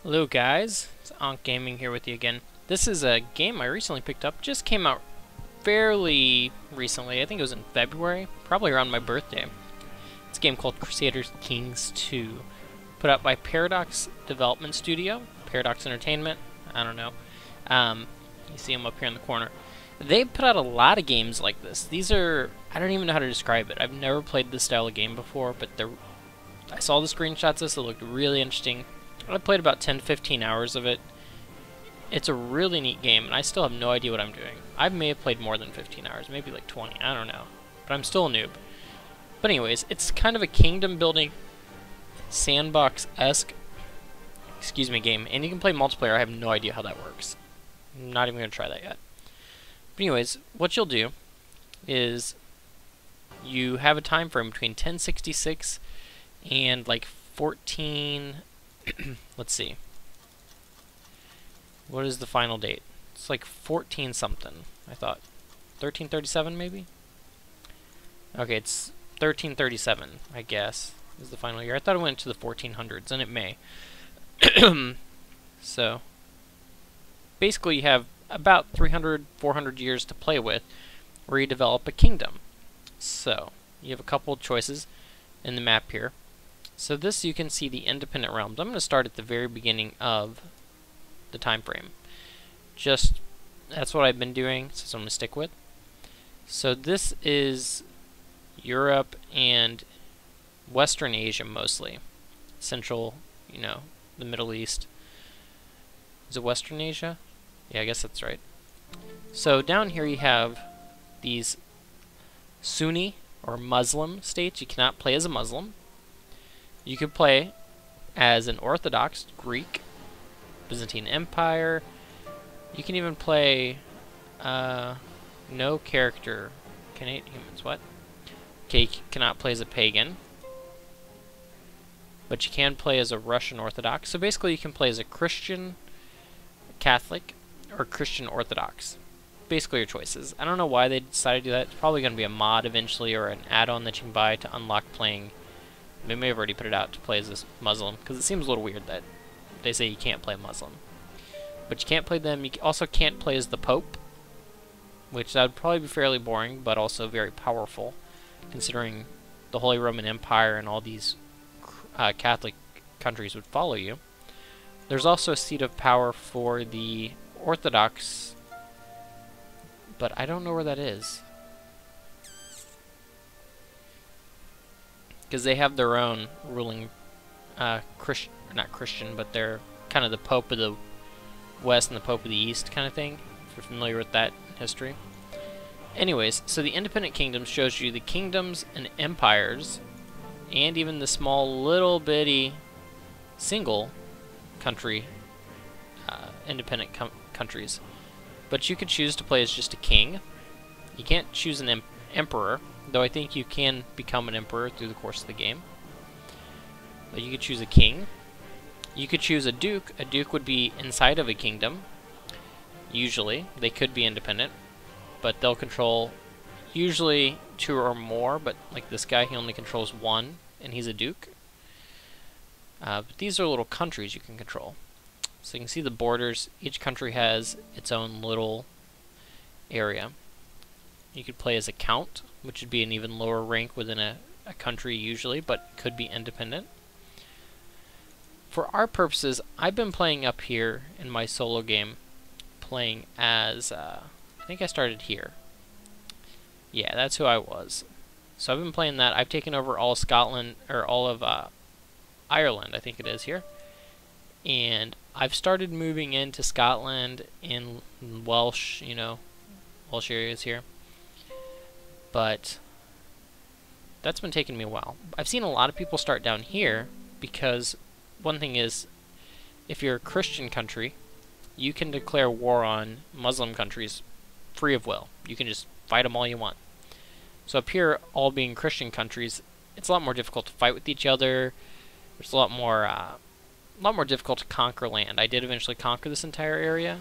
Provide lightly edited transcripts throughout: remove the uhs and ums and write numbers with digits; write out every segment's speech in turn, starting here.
Hello guys, it's ankhgaming here with you again. This is a game I recently picked up, just came out fairly recently, I think it was in February, probably around my birthday. It's a game called Crusader Kings 2, put out by Paradox Development Studio, Paradox Entertainment, I don't know. You see them up here in the corner. They put out a lot of games like this. These are, I don't even know how to describe it. I've never played this style of game before, but I saw the screenshots of this, it looked really interesting. I played about 10-15 hours of it. It's a really neat game, and I still have no idea what I'm doing. I may have played more than 15 hours, maybe like 20, I don't know. But I'm still a noob. But anyways, it's kind of a kingdom building, sandbox-esque, game, and you can play multiplayer. I have no idea how that works. I'm not even going to try that yet. But anyways, what you'll do is you have a time frame between 1066 and like 14... let's see. What is the final date? It's like 14 something, I thought. 1337 maybe? Okay, it's 1337, I guess, is the final year. I thought it went to the 1400s, and it may. So, basically you have about 300, 400 years to play with where you develop a kingdom. So, you have a couple of choices in the map here. So this, you can see the independent realms. I'm going to start at the very beginning of the time frame. That's what I've been doing, so I'm going to stick with. So this is Europe and Western Asia mostly. Central, the Middle East. Is it Western Asia? Yeah, I guess that's right. So down here you have these Sunni or Muslim states. You cannot play as a Muslim. You could play as an Orthodox Greek, Byzantine Empire. You can even play no character. Canadian humans, what? Okay, you cannot play as a pagan. But you can play as a Russian Orthodox. So basically you can play as a Christian Catholic or Christian Orthodox. Basically your choices. I don't know why they decided to do that. It's probably going to be a mod eventually or an add-on that you can buy to unlock playing. They may have already put it out to play as this Muslim, because it seems a little weird that they say you can't play Muslim. But you can't play them. You also can't play as the Pope, which that would probably be fairly boring, but also very powerful, considering the Holy Roman Empire and all these Catholic countries would follow you. There's also a seat of power for the Orthodox, but I don't know where that is. Because they have their own ruling, not Christian, but they're kind of the Pope of the West and the Pope of the East kind of thing, if you're familiar with that history. Anyways, so the independent kingdoms shows you the kingdoms and empires, and even the small little bitty single country, independent countries. But you could choose to play as just a king. You can't choose an emperor, though I think you can become an emperor through the course of the game. But you could choose a king. You could choose a duke. A duke would be inside of a kingdom. Usually. They could be independent. But they'll control usually 2 or more. But like this guy, he only controls 1. And he's a duke. But these are little countries you can control. So you can see the borders. Each country has its own little area. You could play as a count, which would be an even lower rank within a country usually, but could be independent. For our purposes, I've been playing up here in my solo game, playing as, I think I started here. Yeah, that's who I was. So I've been playing that. I've taken over all of Scotland, or all of Ireland, I think it is here. And I've started moving into Scotland in Welsh, Welsh areas here. But that's been taking me a while. I've seen a lot of people start down here because one thing is, if you're a Christian country, you can declare war on Muslim countries free of will. You can just fight them all you want. So up here, all being Christian countries, it's a lot more difficult to fight with each other. There's a lot more difficult to conquer land. I did eventually conquer this entire area,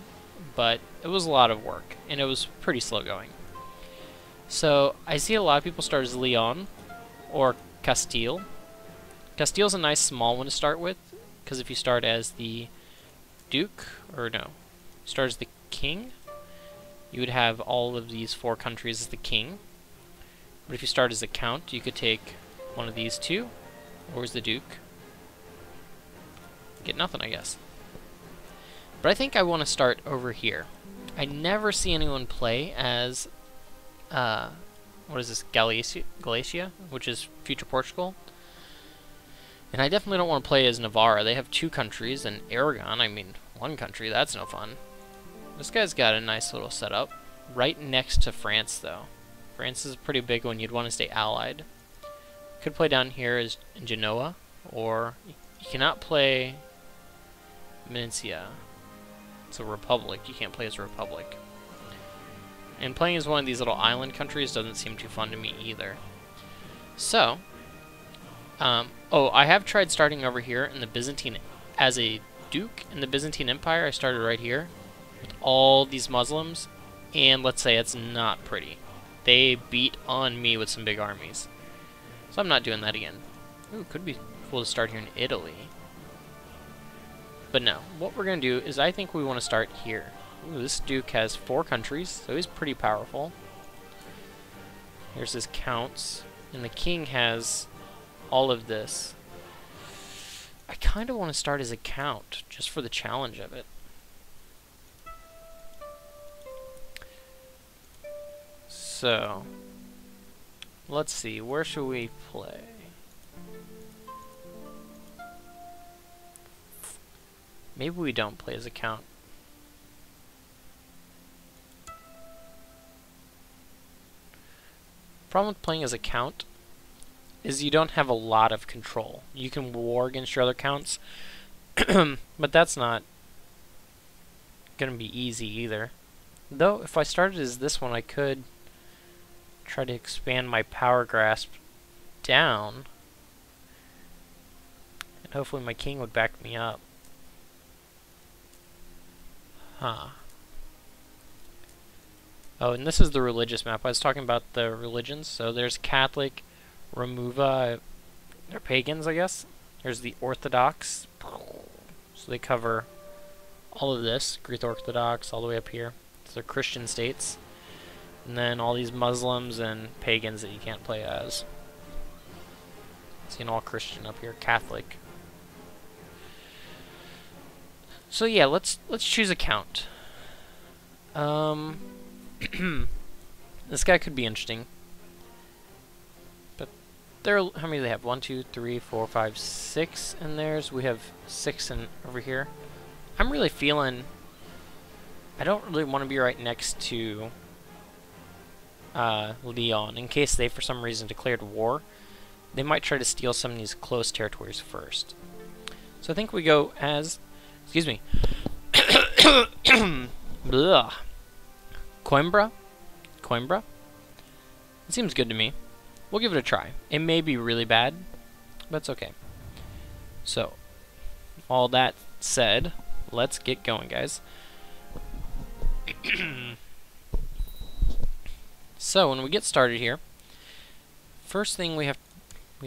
but it was a lot of work, and it was pretty slow going. So I see a lot of people start as Leon or Castile. Castile's a nice small one to start with, because if you start as the duke, or no, start as the king, you would have all of these 4 countries as the king. But if you start as a count, you could take one of these 2, or as the duke. Get nothing, I guess. But I think I want to start over here. I never see anyone play as, what is this, Galicia, which is future Portugal. And I definitely don't want to play as Navarra. They have 2 countries, and Aragon, I mean, 1 country, that's no fun. This guy's got a nice little setup. Right next to France, though. France is a pretty big one. You'd want to stay allied. Could play down here as in Genoa, or you cannot play Venetia. It's a republic. You can't play as a republic. And playing as one of these little island countries doesn't seem too fun to me either. So, oh, I have tried starting over here in the Byzantine as a duke in the Byzantine Empire. I started right here with all these Muslims, and let's say it's not pretty. They beat on me with some big armies. So I'm not doing that again. Ooh, could be cool to start here in Italy. But no, what we're going to do is I think we want to start here. Ooh, this duke has 4 countries, so he's pretty powerful. Here's his counts, and the king has all of this. I kind of want to start as a count, just for the challenge of it. So, let's see, where should we play? Maybe we don't play as a count. Problem with playing as a count is you don't have a lot of control. You can war against your other counts, but that's not going to be easy either. Though, if I started as this one, I could try to expand my power grasp down, and hopefully my king would back me up. Huh. Oh, and this is the religious map. I was talking about the religions. So there's Catholic, Remuva, they're pagans, I guess. There's the Orthodox. So they cover all of this, Greek Orthodox, all the way up here. So they're Christian states. And then all these Muslims and pagans that you can't play as. See an all Christian up here, Catholic. So yeah, let's choose a count. This guy could be interesting. But there, how many do they have? 1, 2, 3, 4, 5, 6 in theirs. We have 6 in over here. I'm really feeling I don't really want to be right next to Leon, in case they for some reason declared war. They might try to steal some of these close territories first. So I think we go as, excuse me, Blah. Coimbra? Coimbra? It seems good to me. We'll give it a try. It may be really bad, but it's okay. So, all that said, let's get going, guys. So, when we get started here, first thing we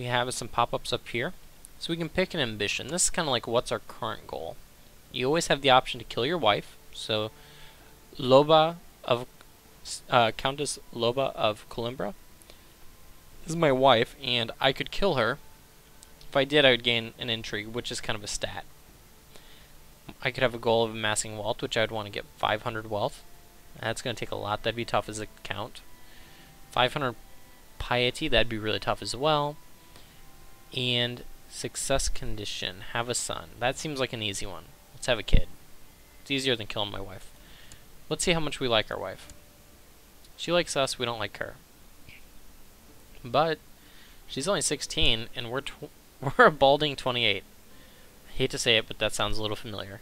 have is some pop-ups up here. So we can pick an ambition. This is kind of like what's our current goal. You always have the option to kill your wife. So, Loba of Countess Loba of Coimbra. This is my wife, and I could kill her. If I did, I would gain an intrigue, which is kind of a stat. I could have a goal of amassing wealth, which I would want to get 500 wealth. That's going to take a lot. That'd be tough as a count. 500 piety, that'd be really tough as well. And success condition, have a son. That seems like an easy one. Let's have a kid. It's easier than killing my wife. Let's see how much we like our wife. She likes us, we don't like her. But she's only 16, and we're a balding 28. I hate to say it, but that sounds a little familiar.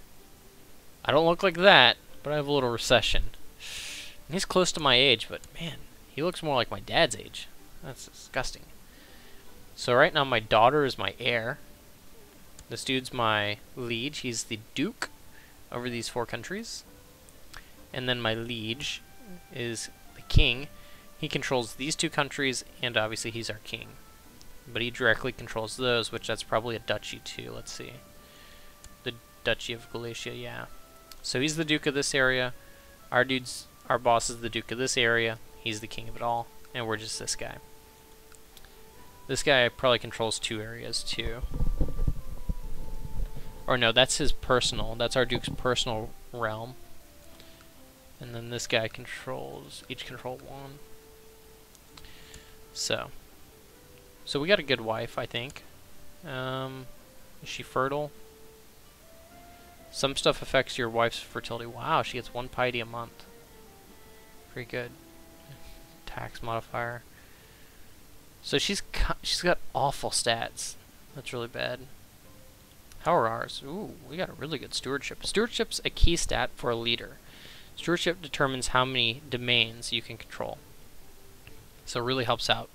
I don't look like that, but I have a little recession. And he's close to my age, but man, he looks more like my dad's age. That's disgusting. So right now my daughter is my heir. This dude's my liege. He's the duke over these 4 countries. And then my liege is the king. He controls these 2 countries, and obviously he's our king. But he directly controls those, which that's probably a duchy too. Let's see. The Duchy of Galicia, yeah. So he's the Duke of this area. Our boss is the Duke of this area. He's the king of it all. And we're just this guy. This guy probably controls 2 areas too. Or no, that's his personal. That's our Duke's personal realm. And then this guy controls, each control 1. So we got a good wife, I think. Is she fertile? Some stuff affects your wife's fertility. Wow, she gets 1 piety a month. Pretty good. Tax modifier. So she's got awful stats. That's really bad. How are ours? Ooh, we got a really good stewardship. Stewardship's a key stat for a leader. Stewardship determines how many domains you can control. So it really helps out.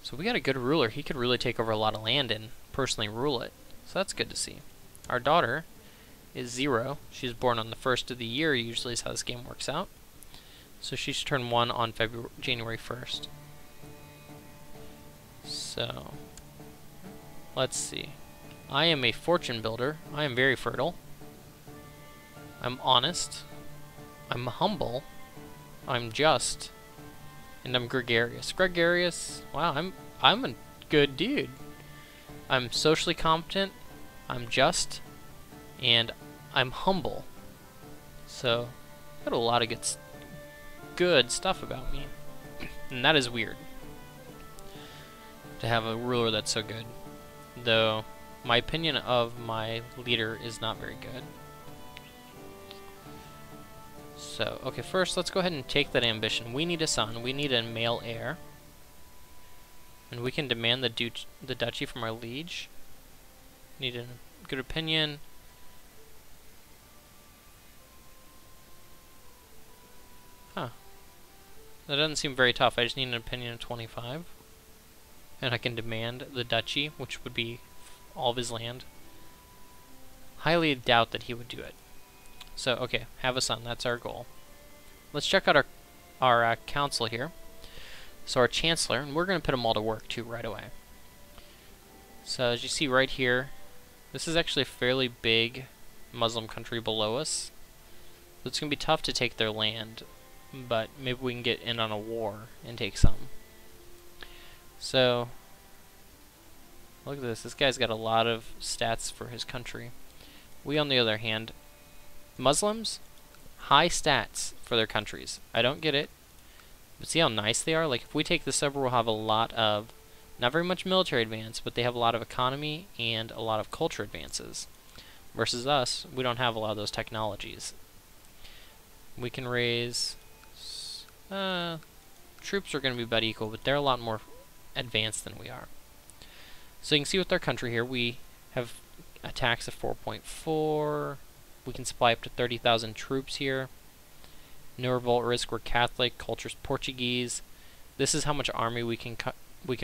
So we got a good ruler. He could really take over a lot of land and personally rule it. So that's good to see. Our daughter is 0. She's born on the 1st of the year, usually is how this game works out. So she should turn 1 on January 1st. So, let's see. I am a fortune builder. I am very fertile. I'm honest. I'm humble. I'm just. And I'm gregarious. Gregarious? Wow, I'm a good dude. I'm socially competent. I'm just. And I'm humble. So, got a lot of good stuff about me. And that is weird. To have a ruler that's so good. Though, my opinion of my leader is not very good. So, okay, first let's go ahead and take that ambition. We need a son. We need a male heir. And we can demand the duchy from our liege. Need a good opinion. Huh. That doesn't seem very tough. I just need an opinion of 25. And I can demand the duchy, which would be all of his land. Highly doubt that he would do it. So, okay, have a son. That's our goal. Let's check out our council here. So our chancellor, and we're going to put them all to work too right away. So as you see right here, this is actually a fairly big Muslim country below us. So it's going to be tough to take their land, but maybe we can get in on a war and take some. So, look at this. This guy's got a lot of stats for his country. We, on the other hand, Muslims, high stats for their countries. I don't get it. But see how nice they are? Like, if we take this over, we'll have a lot of, not very much military advance, but they have a lot of economy and a lot of culture advances. Versus us, we don't have a lot of those technologies. We can raise... troops are going to be about equal, but they're a lot more advanced than we are. So you can see with our country here, we have a tax of 4.4. We can supply up to 30,000 troops here. No revolt risk. We're Catholic. Culture's Portuguese. This is how much army we can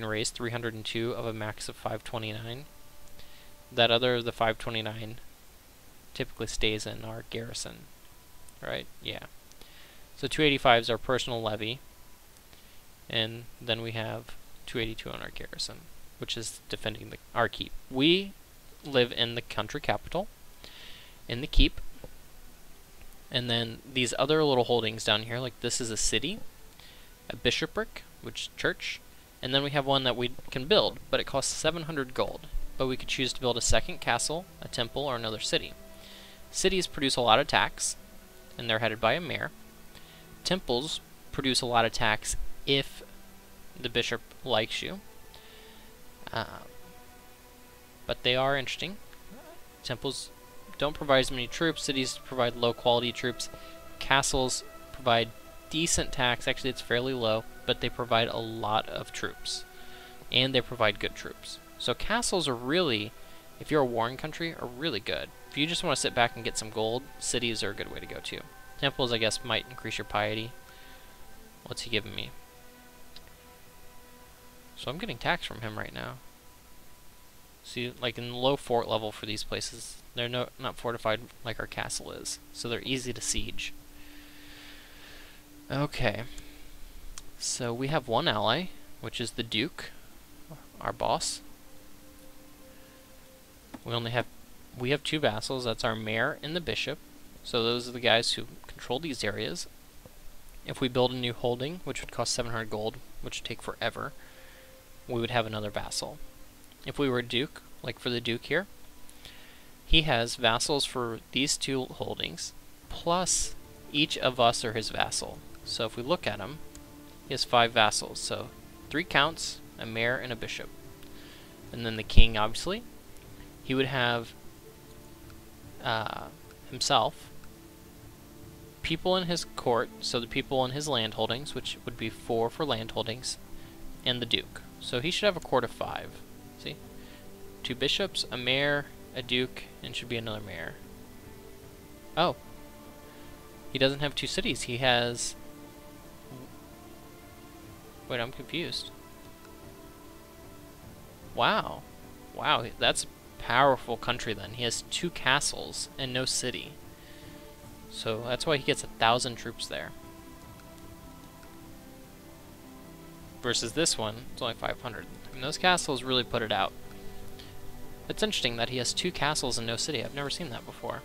raise. 302 of a max of 529. That other, the 529, typically stays in our garrison, right? Yeah. So 285 is our personal levy, and then we have 282 on our garrison, which is defending our keep. We live in the country capital, in the keep, and then these other little holdings down here, like this is a city, a bishopric, which is church, and then we have one that we can build, but it costs 700 gold. But we could choose to build a second castle, a temple, or another city. Cities produce a lot of tax, and they're headed by a mayor. Temples produce a lot of tax if the bishop likes you. But they are interesting. Temples don't provide as many troops. Cities provide low quality troops. Castles provide decent tax. Actually, it's fairly low, but they provide a lot of troops. And they provide good troops. So castles are really, if you're a warring country, are really good. If you just want to sit back and get some gold, cities are a good way to go too. Temples, I guess, might increase your piety. What's he giving me? So I'm getting tax from him right now. See, like in low fort level for these places, they're not fortified like our castle is. So they're easy to siege. Okay. So we have one ally, which is the Duke, our boss. We only have we have 2 vassals. That's our mayor and the bishop. So those are the guys who control these areas. If we build a new holding, which would cost 700 gold, which would take forever, we would have another vassal. If we were a duke, like for the duke here, he has vassals for these 2 holdings, plus each of us are his vassal. So if we look at him, he has 5 vassals. So 3 counts, a mayor, and a bishop. And then the king, obviously. He would have himself, people in his court, so the people in his land holdings, which would be 4 for land holdings, and the duke. So he should have a court of 5. See? 2 bishops, a mayor, a duke, and should be another mayor. Oh. He doesn't have 2 cities. He has... Wait, I'm confused. Wow. Wow, that's a powerful country then. He has 2 castles and no city. So that's why he gets 1,000 troops there. Versus this one, it's only 500. I mean, those castles really put it out. It's interesting that he has 2 castles and no city. I've never seen that before.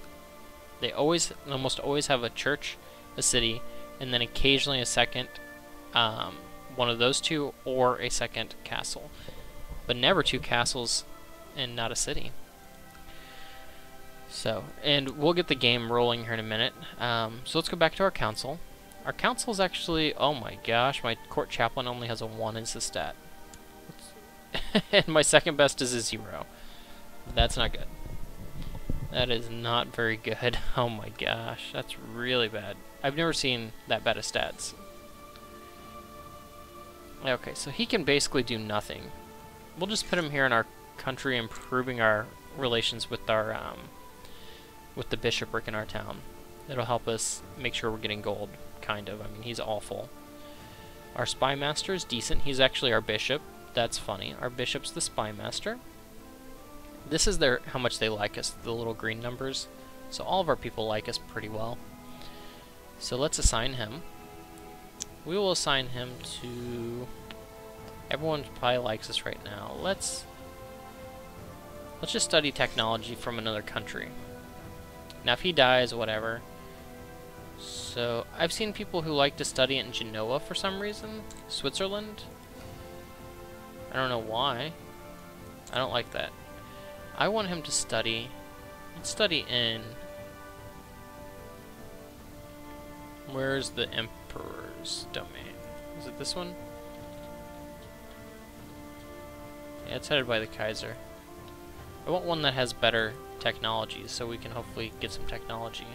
They almost always have a church, a city, and then occasionally a second, one of those 2 or a second castle. But never 2 castles and not a city. So, and we'll get the game rolling here in a minute. So let's go back to our council. Our council is actually, oh my gosh, my court chaplain only has a 1 in his stat. And my second best is a 0. That's not good. That is not very good. Oh my gosh, that's really bad. I've never seen that bad of stats. Okay, so he can basically do nothing. We'll just put him here in our country, improving our relations with our with the bishopric in our town. It'll help us make sure we're getting gold, kind of. I mean, he's awful. Our spy master is decent. He's actually our bishop. That's funny. Our bishop's the spy master. This is how much they like us, the little green numbers. So all of our people like us pretty well. So let's assign him. We will assign him to... Everyone probably likes us right now. Let's just study technology from another country. Now if he dies, whatever. So I've seen people who like to study it in Genoa for some reason. Switzerland. I don't know why. I don't like that. I want him to study. Let's study in... Where's the Emperor's domain? Is it this one? Yeah, it's headed by the Kaiser. I want one that has better technology, so we can hopefully get some technology.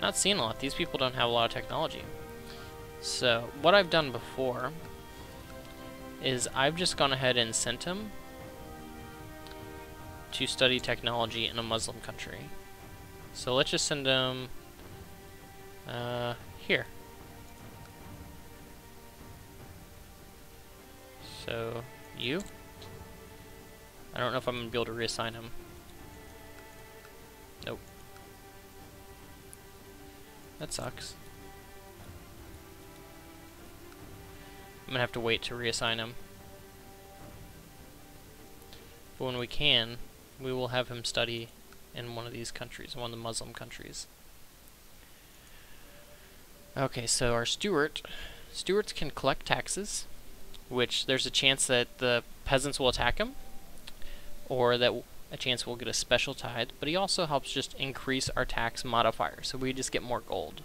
Not seeing a lot. These people don't have a lot of technology. So, what I've done before is I've just gone ahead and sent him to study technology in a Muslim country. So let's just send him here. So, you? I don't know if I'm going to be able to reassign him. Nope. That sucks. I'm going to have to wait to reassign him. But when we can, we will have him study in one of these countries, one of the Muslim countries. Okay, so our stewards can collect taxes, which there's a chance that the peasants will attack him, or that a chance we'll get a special tithe, but he also helps just increase our tax modifier, so we just get more gold.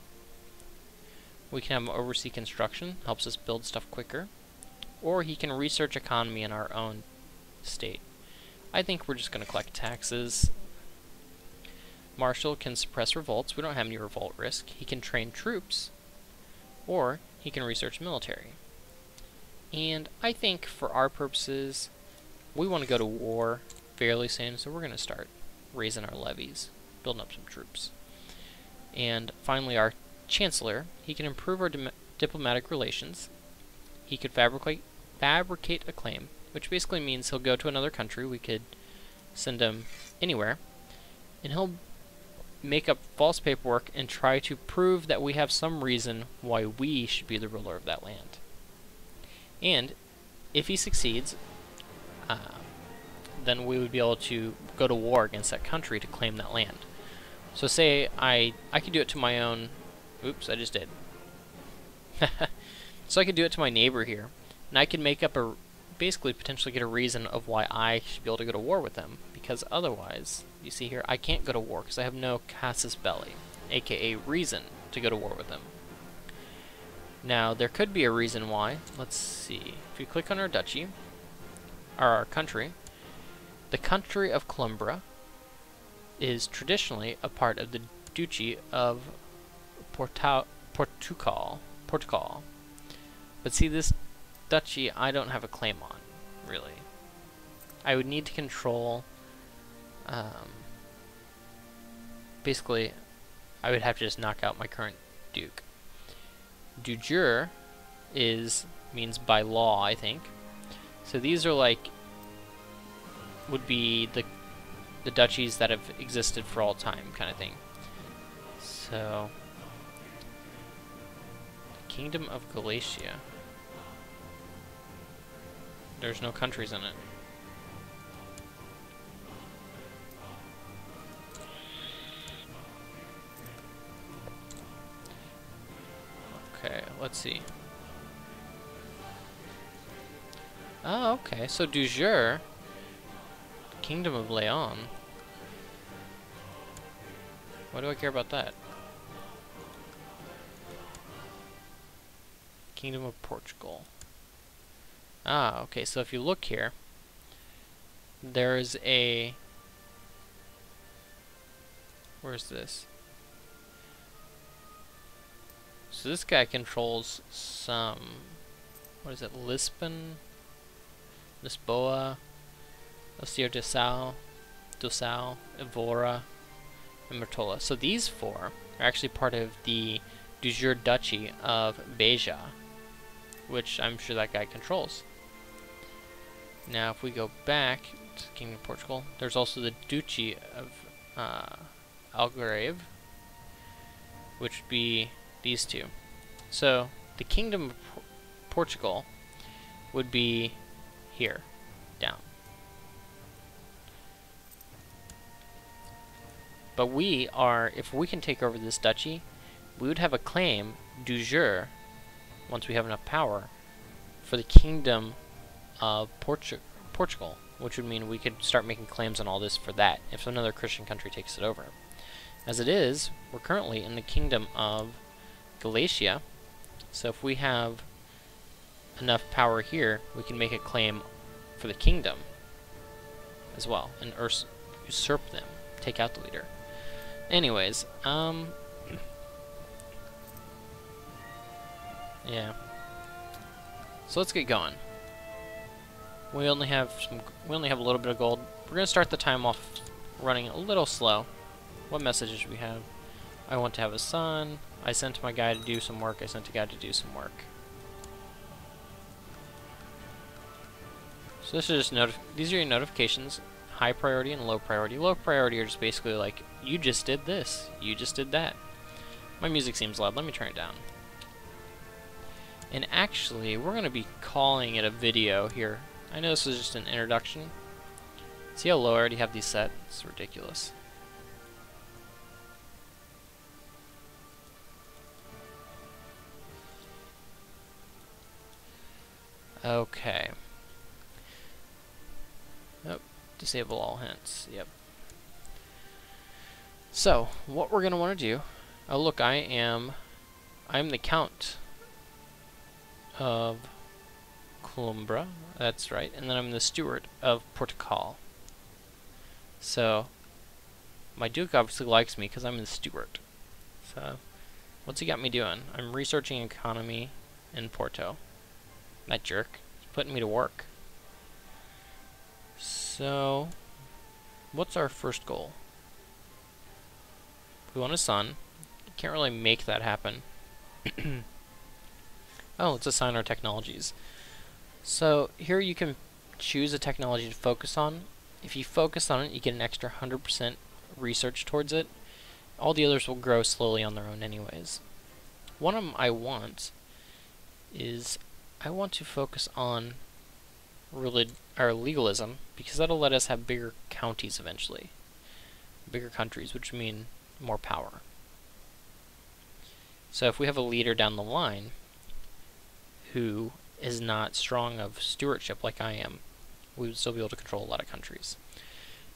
We can have him oversee construction, helps us build stuff quicker, or he can research economy in our own state. I think we're just going to collect taxes. Marshal can suppress revolts. We don't have any revolt risk. He can train troops, or he can research military. And I think for our purposes, we want to go to war fairly soon, so we're going to start raising our levies, building up some troops. And finally, our Chancellor, he can improve our diplomatic relations. He could fabricate a claim, which basically means he'll go to another country. We could send him anywhere, and he'll make up false paperwork and try to prove that we have some reason why we should be the ruler of that land. And if he succeeds, then we would be able to go to war against that country to claim that land. So say I could do it to my own... Oops, I just did. So I could do it to my neighbor here, and I could make up basically potentially get a reason of why I should be able to go to war with them, because otherwise, you see here, I can't go to war because I have no casus belli, aka reason to go to war with them. Now, there could be a reason why. Let's see. If you click on our duchy, or our country, the country of Columbra is traditionally a part of the duchy of Portugal. But see, this duchy I don't have a claim on, really. I would need to control, basically, I would have to just knock out my current duke. Du jure means by law, I think. So these are like, would be the duchies that have existed for all time, kind of thing. So, the Kingdom of Galatia. There's no countries in it. Okay, let's see. Oh, okay. So du jure, Kingdom of Leon. Why do I care about that? Kingdom of Portugal. Ah, okay, so if you look here, there's a... Where's this? So this guy controls some... What is it? Lisbon? Lisboa? Osir de Sal? Dosal? Evora? And Mertola. So these four are actually part of the du jure duchy of Beja, which I'm sure that guy controls. Now, if we go back to the Kingdom of Portugal, there's also the Duchy of Algarve, which would be these two. So, the Kingdom of Portugal would be here, down. But we are, if we can take over this duchy, we would have a claim, du jure, once we have enough power, for the Kingdom of Portugal, which would mean we could start making claims on all this for that, if another Christian country takes it over. As it is, we're currently in the Kingdom of Galatia, so if we have enough power here, we can make a claim for the kingdom as well, and usurp them, take out the leader. Anyways, yeah. So let's get going. We only have a little bit of gold. We're gonna start the time off running a little slow. What messages do we have? I want to have a son. I sent my guy to do some work. I sent a guy to do some work. So this is just these are your notifications. High priority and low priority. Low priority are just basically like, you just did this, you just did that. My music seems loud. Let me turn it down. And actually, we're going to be calling it a video here. I know this is just an introduction. See how low I already have these set? It's ridiculous. Okay. Oh, disable all hints. Yep. So, what we're going to want to do... Oh, look, I'm the Count of Columbra. That's right. And then I'm the Steward of Portugal. So, my Duke obviously likes me because I'm the Steward. So, what's he got me doing? I'm researching economy in Porto. That jerk. He's putting me to work. So, what's our first goal? We want a son. Can't really make that happen. Oh, let's assign our technologies. So, here you can choose a technology to focus on. If you focus on it, you get an extra 100% research towards it. All the others will grow slowly on their own anyways. One of them I want is, I want to focus on legalism, because that'll let us have bigger counties eventually. Bigger countries, which mean more power. So if we have a leader down the line who is not strong of stewardship like I am, we would still be able to control a lot of countries.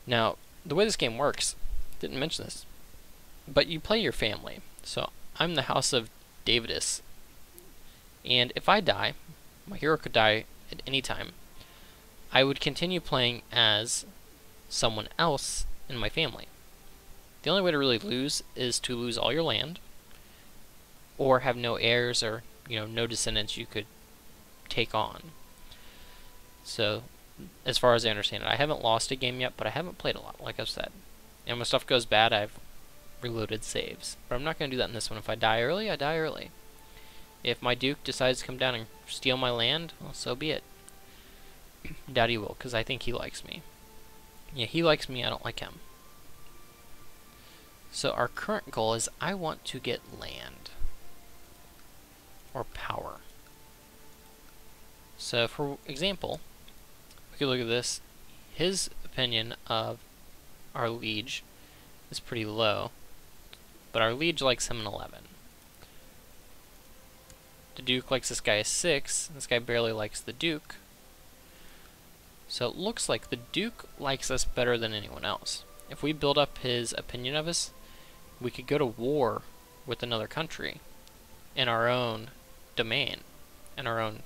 Now, the way this game works, didn't mention this, but you play your family. So I'm the House of Davidus, and if I die, my hero could die at any time, I would continue playing as someone else in my family. The only way to really lose is to lose all your land, or have no heirs or no descendants you could take on. So, as far as I understand it, I haven't lost a game yet, but I haven't played a lot, like I've said. And when stuff goes bad, I've reloaded saves. But I'm not going to do that in this one. If I die early, I die early. If my duke decides to come down and steal my land, well, so be it. Doubt he will, because I think he likes me. Yeah, he likes me, I don't like him. So our current goal is I want to get land. Or power. So for example, we could look at this. His opinion of our liege is pretty low, but our liege likes him an 11. The duke likes this guy a 6. This guy barely likes the duke. So it looks like the duke likes us better than anyone else. If we build up his opinion of us, we could go to war with another country in our own domain, in our own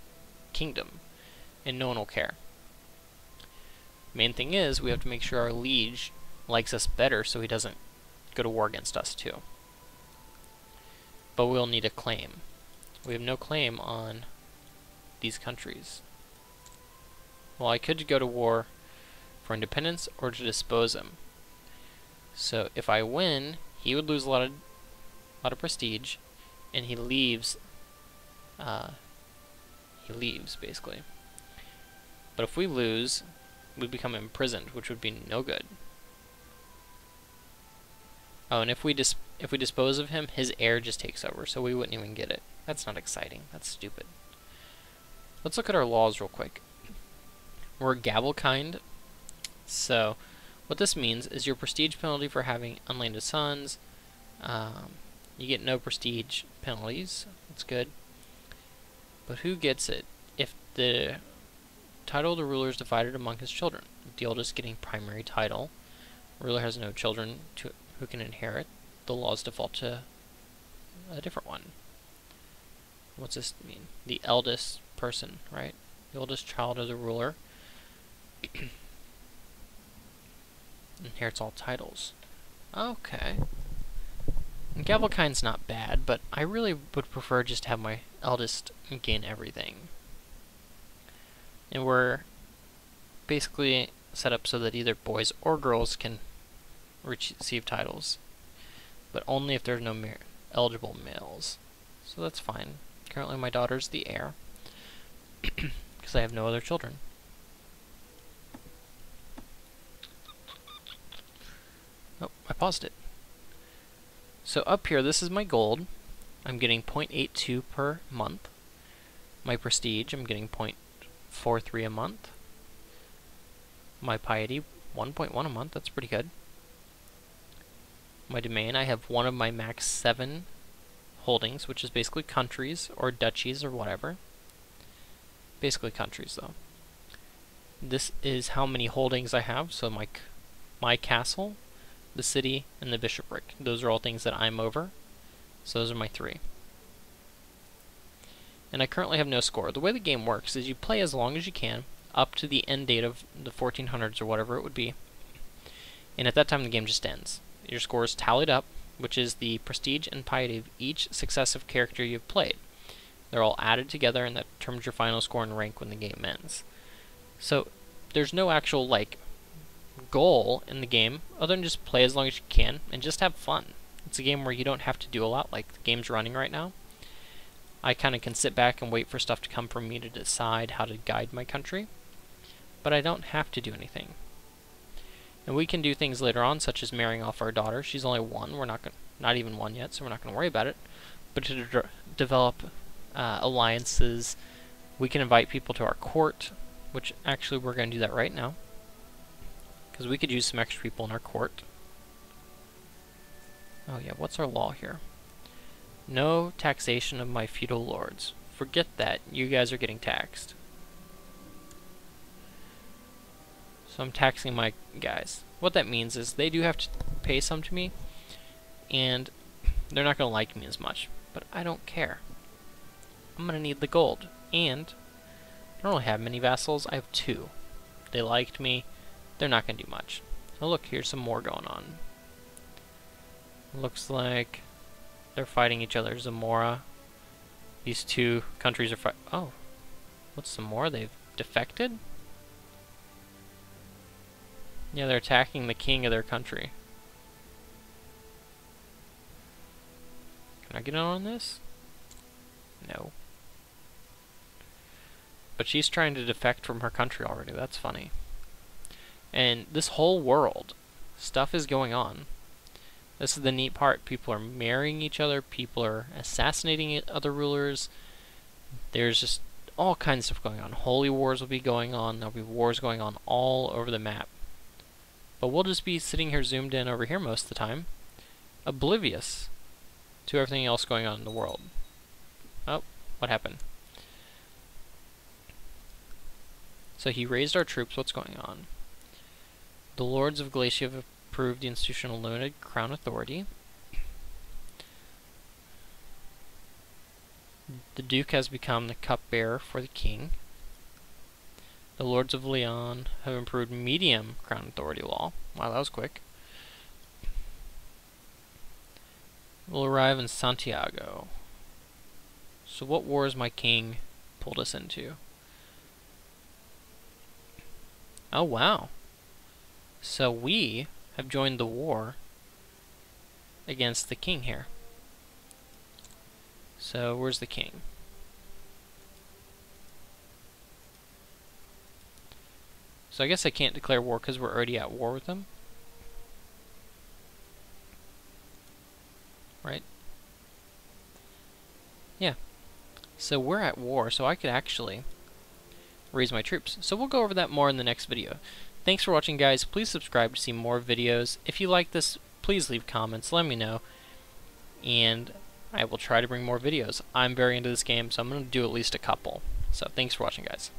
kingdom, and no one will care. Main thing is, we have to make sure our liege likes us better so he doesn't go to war against us too. But we'll need a claim. We have no claim on these countries. Well, I could go to war for independence or to dispose him. So if I win, he would lose a lot of prestige, and he leaves. Basically. But if we lose, we become imprisoned, which would be no good. Oh, and if we dispose of him, his heir just takes over, so we wouldn't even get it. That's not exciting. That's stupid. Let's look at our laws real quick. We're gavel kind, so what this means is your prestige penalty for having unlanded sons. You get no prestige penalties. That's good. But who gets it? If the title of the ruler is divided among his children, the oldest getting primary title, ruler has no children who can inherit, the laws default to a different one. What's this mean? The eldest person, right? The oldest child of the ruler inherits all titles. Okay. And Gavelkind's not bad, but I really would prefer just to have my eldest gain everything. And we're basically set up so that either boys or girls can receive titles, but only if there's no eligible males. So that's fine. Currently my daughter's the heir, because I have no other children. Oh, I paused it. So up here, this is my gold. I'm getting 0.82 per month. My prestige, I'm getting 0.43 a month. My piety, 1.1 a month. That's pretty good. My domain, I have one of my max 7 holdings, which is basically countries or duchies or whatever. Basically countries, though. This is how many holdings I have. So my castle, the city, and the bishopric. Those are all things that I'm over. So those are my 3. And I currently have no score. The way the game works is you play as long as you can, up to the end date of the 1400s or whatever it would be. And at that time the game just ends. Your score is tallied up, which is the prestige and piety of each successive character you've played. They're all added together, and that determines your final score and rank when the game ends. So there's no actual goal in the game other than just play as long as you can and just have fun. It's a game where you don't have to do a lot, like the game's running right now. I kind of can sit back and wait for stuff to come from me to decide how to guide my country, but I don't have to do anything. And we can do things later on, such as marrying off our daughter. She's only 1. We're not even 1 yet, so we're not going to worry about it. But to develop alliances, we can invite people to our court. which actually we're going to do that right now, because we could use some extra people in our court. Oh yeah, what's our law here? No taxation of my feudal lords. Forget that, you guys are getting taxed. So I'm taxing my guys. What that means is they do have to pay some to me, and they're not going to like me as much, but I don't care. I'm going to need the gold, and I don't really have many vassals. I have 2. They liked me. They're not going to do much. Oh look, here's some more going on. Looks like they're fighting each other. Zamora. These 2 countries are fighting. Oh, what's Zamora? They've defected? Yeah, they're attacking the king of their country. Can I get on this? No. But she's trying to defect from her country already. That's funny. And this whole world, stuff is going on. This is the neat part. People are marrying each other. People are assassinating other rulers. There's just all kinds of stuff going on. Holy wars will be going on. There'll be wars going on all over the map. But we'll just be sitting here zoomed in over here most of the time, oblivious to everything else going on in the world. Oh, what happened? So he raised our troops. What's going on? The lords of Galatia have approved the institution of limited crown authority. The duke has become the cupbearer for the king. The lords of Leon have improved medium crown authority law. Wow, that was quick. We'll arrive in Santiago. So what war has my king pulled us into? Oh wow. So we have joined the war against the king here. So where's the king? So I guess I can't declare war because we're already at war with them. Right? Yeah. So we're at war, so I could actually raise my troops. So we'll go over that more in the next video. Thanks for watching, guys. Please subscribe to see more videos. If you like this, please leave comments. Let me know. And I will try to bring more videos. I'm very into this game, so I'm going to do at least a couple. So thanks for watching, guys.